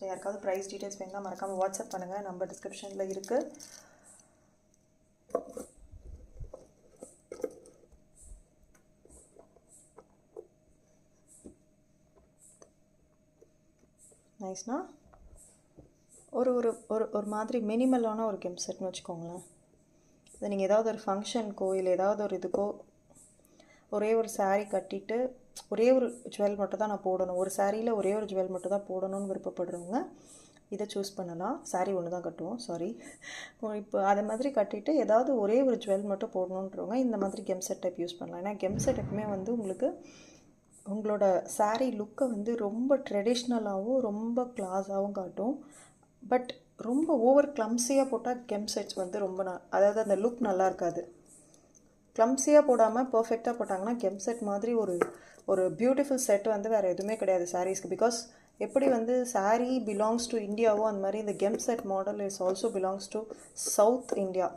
So யாருக்காவது price details வேணும்னா மறக்காமல் வாட்ஸ்அப் பண்ணுங்கள், நம்பர் டிஸ்கிரிப்ஷனில் இருக்குது. நைஸ்னா ஒரு ஒரு ஒரு ஒரு மாதிரி மினிமலான ஒரு கெம்ப் செட்னு வச்சுக்கோங்களேன். இதை நீங்கள் ஏதாவது ஒரு ஃபங்க்ஷனுக்கோ இல்லை ஏதாவது ஒரு இதுக்கோ ஒரே ஒரு சாரீ கட்டிட்டு ஒரே ஒரு ஜுவல் மட்டும் தான் நான் போடணும், ஒரு சாரியில் ஒரே ஒரு ஜுவல் மட்டும் தான் போடணும்னு விருப்பப்படுறவங்க இதை சூஸ் பண்ணலாம். சாரீ ஒன்று தான் கட்டுவோம், சாரி. இப்போ அதை மாதிரி கட்டிட்டு ஏதாவது ஒரே ஒரு ஜுவல் மட்டும் போடணுன்றவங்க இந்த மாதிரி கெம் செட் டைப் யூஸ் பண்ணலாம். ஏன்னா கெம் செட் எப்பவுமே வந்து உங்களுக்கு உங்களோட சாரீ லுக்கை வந்து ரொம்ப ட்ரெடிஷ்னலாகவும் ரொம்ப கிளாஸாகவும் காட்டும். பட் ரொம்ப ஓவர் கிளம்ஸியாக போட்டால் கெம் செட்ஸ் வந்து ரொம்ப அதாவது அந்த லுக் நல்லா இருக்காது. கிளம்ஸியாக போடாமல் பர்ஃபெக்டாக போட்டாங்கன்னா கெம் செட் மாதிரி ஒரு ஒரு பியூட்டிஃபுல் செட் வந்து வேறு எதுவுமே கிடையாது சாரீஸ்க்கு. பிகாஸ் எப்படி வந்து சாரீ பிலாங்ஸ் டு இந்தியாவோ அந்த மாதிரி இந்த gem set model is also belongs to south India.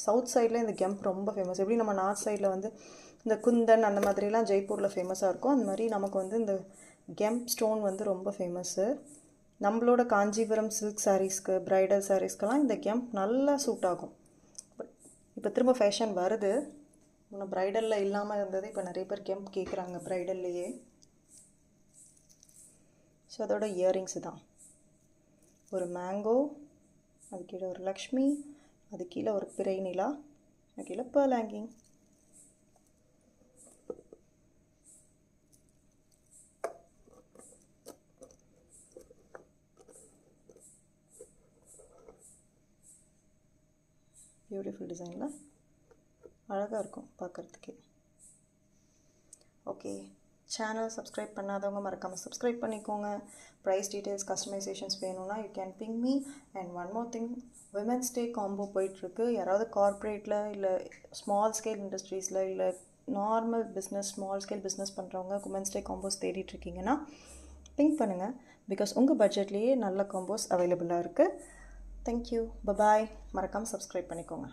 South சைடில் இந்த கெம்ப் ரொம்ப ஃபேமஸ். எப்படி நம்ம நார்த் சைடில் வந்து இந்த குந்தன் அந்த மாதிரிலாம் ஜெய்ப்பூரில் ஃபேமஸாக இருக்கும், அந்த மாதிரி நமக்கு வந்து இந்த கெம்ப் ஸ்டோன் வந்து ரொம்ப ஃபேமஸ்ஸு. நம்மளோட காஞ்சிபுரம் சில்க் சாரீஸ்க்கு ப்ரைடல் சாரீஸ்க்கெல்லாம் இந்த கெம்ப் நல்லா சூட் ஆகும். இப்போ திரும்ப ஃபேஷன் வருது, இன்னும் ப்ரைடலில் இல்லாமல் இருந்தது, இப்போ நிறைய பேர் கெம்ப் கேட்குறாங்க ப்ரைடல்லையே. ஸோ அதோட இயரிங்ஸு தான் ஒரு மேங்கோ, அது கீழே ஒரு லக்ஷ்மி, அது கீழே ஒரு பிறை நிலா, அது கீழே பேர்ல் ஹேங்கிங். பியூட்டிஃபுல் டிசைனில் அழகாக இருக்கும் பார்க்குறதுக்கே. ஓகே, சேனல் சப்ஸ்கிரைப் பண்ணாதவங்க மறக்காமல் சப்ஸ்கிரைப் பண்ணிக்கோங்க. ப்ரைஸ் டீட்டெயில்ஸ் கஸ்டமைசேஷன்ஸ் வேணும்னா you can ping me. And one more thing, women's day combo போயிட்டுருக்கு. யாராவது கார்ப்பரேட்டில் இல்லை ஸ்மால் ஸ்கேல் இண்டஸ்ட்ரீஸில் இல்லை normal business small scale business பண்ணுறவங்க விமென்ஸ் டே காம்போஸ் தேடிட்டுருக்கீங்கன்னா பிங்க் பண்ணுங்கள். பிகாஸ் உங்கள் பட்ஜெட்லேயே நல்ல காம்போஸ் அவைலபிளாக இருக்குது. Thank you, bye bye. மறக்காமல் சப்ஸ்கிரைப் பண்ணிக்கோங்க.